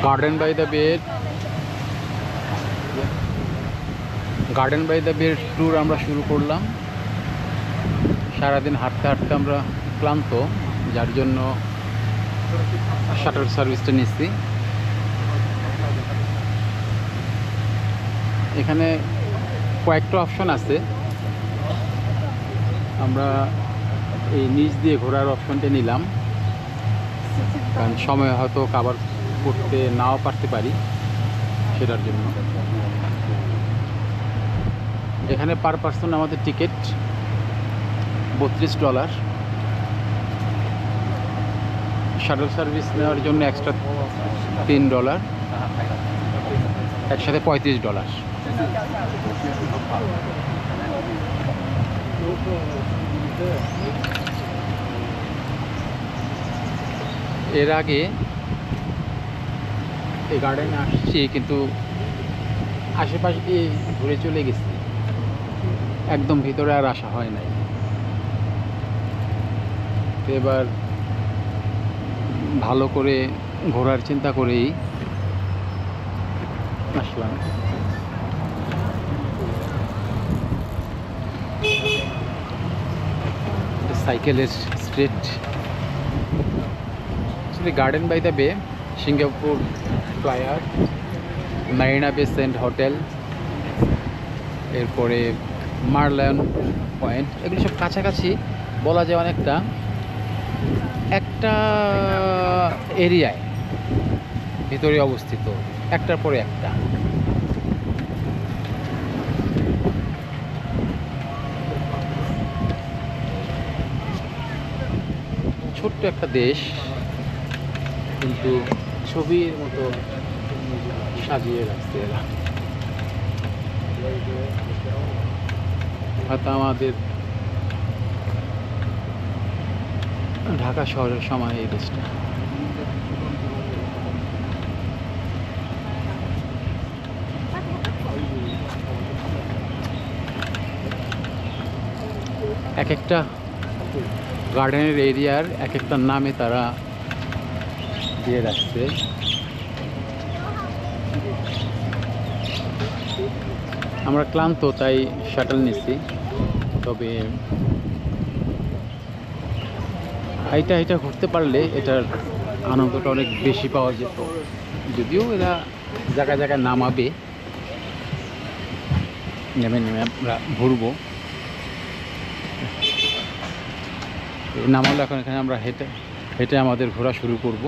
Garden by the বে tour আমরা শুরু করলাম। সারাদিন হাঁটতে হাঁটতে আমরা ক্লান্ত, যার জন্য শাটল সার্ভিসটা নিচ্ছি। এখানে কয়েকটা অপশন আছে, আমরা এই নিচ দিয়ে ঘোরার অপশনটা নিলাম, কারণ সময় হয়তো কভার করতে নাও পারতে পারি, সেটার জন্য। এখানে পার পার্সন আমাদের টিকিট $32। শাটল সার্ভিস নেওয়ার জন্য এক্সট্রা $3, একসাথে $35। এর আগে এই গার্ডেনে আসছি, কিন্তু আশেপাশে দিয়ে ঘুরে চলে গেছি, একদম ভিতরে আর আসা হয় নাই। তো এবার ভালো করে ঘোরার চিন্তা করেই আসলাম। সাইকেলের স্ট্রিট, গার্ডেন বাই দ্য বে, সিঙ্গাপুর ফ্লাইয়ার, মারিনা বে সেন্ট হোটেল, এরপরে মারলায়ন পয়েন্ট, এগুলো সব কাছাকাছি বলা যায়। অনেকটা একটা এরিয়ায় ভিতরে অবস্থিত, একটার পরে একটা। ছোট্ট একটা দেশ, কিন্তু ছবির মতো সাজিয়ে রাখছে এরা। হয়তো আমাদের ঢাকা শহরের সময় এই দেশটা। এক একটা গার্ডেনের এরিয়ার এক একটা নামে তারা দিয়ে রাখছে। আমরা ক্লান্ত, তাই শাটল নিচ্ছি। তবে হাইটা ঘুরতে পারলে এটার আনন্দটা অনেক বেশি পাওয়া যেত। যদিও এরা জায়গায় জায়গায় নামাবে, নেমে আমরা ঘুরবো। নামালো, এখন এখানে আমরা হেঁটে আমাদের ঘোরা শুরু করব।